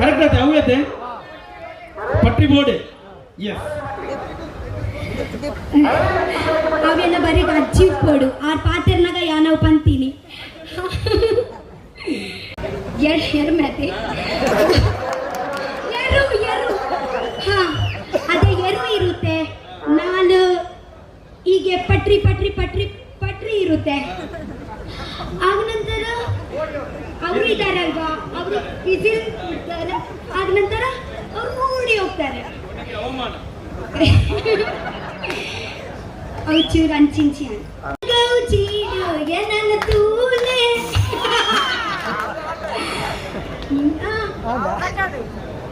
correct ಆಯ್ತು ಅವತ್ತೆ ಪಟ್ರಿ board S ಅವೆಲ್ಲ ಬರೀ ಅಜ್ಜಿ ಕೊಡು ಆ ಪಾತೆರ್ನಾಗ ಯಾನವ್ ಪಂತೀನಿ ಎರು ಮತ್ತೆ ಎರು ಹಾ ಅದೇ ಎರು ಇರುತ್ತೆ ನಾನು ಹೀಗೆ ಪಟ್ರಿ ಪಟ್ರಿ ಪಟ್ರಿ ಪಟ್ರಿ ಇರುತ್ತೆ ಆಗ ನಂತರ ಅವರು ಇದ್ದಾರಲ್ವಾ ಅವರು ವಿಸಿಲ್ ಬಿಡ್ತಾರೆ ಆಗ ನಂತರ ಅವ್ರು ಓಡಿ ಹೋಗ್ತಾರೆ ಅವ್ರು ಚೂರು ಅಂಚಿಂಚಿ ನನ್ನ ತೂಲೆ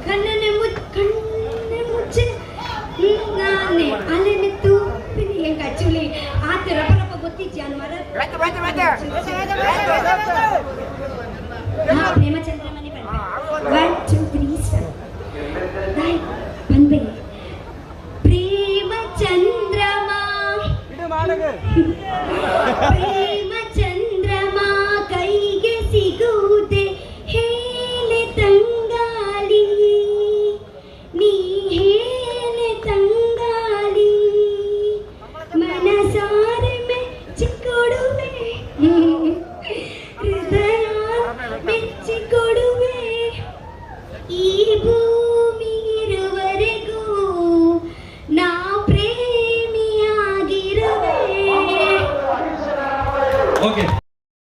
ಕಣ್ಣನೆ ಮುಚ್ಚೆ ನಾನೇ ಅಲ್ಲೇನೆ ತೂಪಿನಿ ಹೆಂಗ ಆಕ್ಚುಲಿ ಆ ಥರ ಬರಪ್ಪ ಗೊತ್ತಿದ್ಯಾ ಮರ ಪ್ರೇಮಚಂದ್ರ ಮನೆ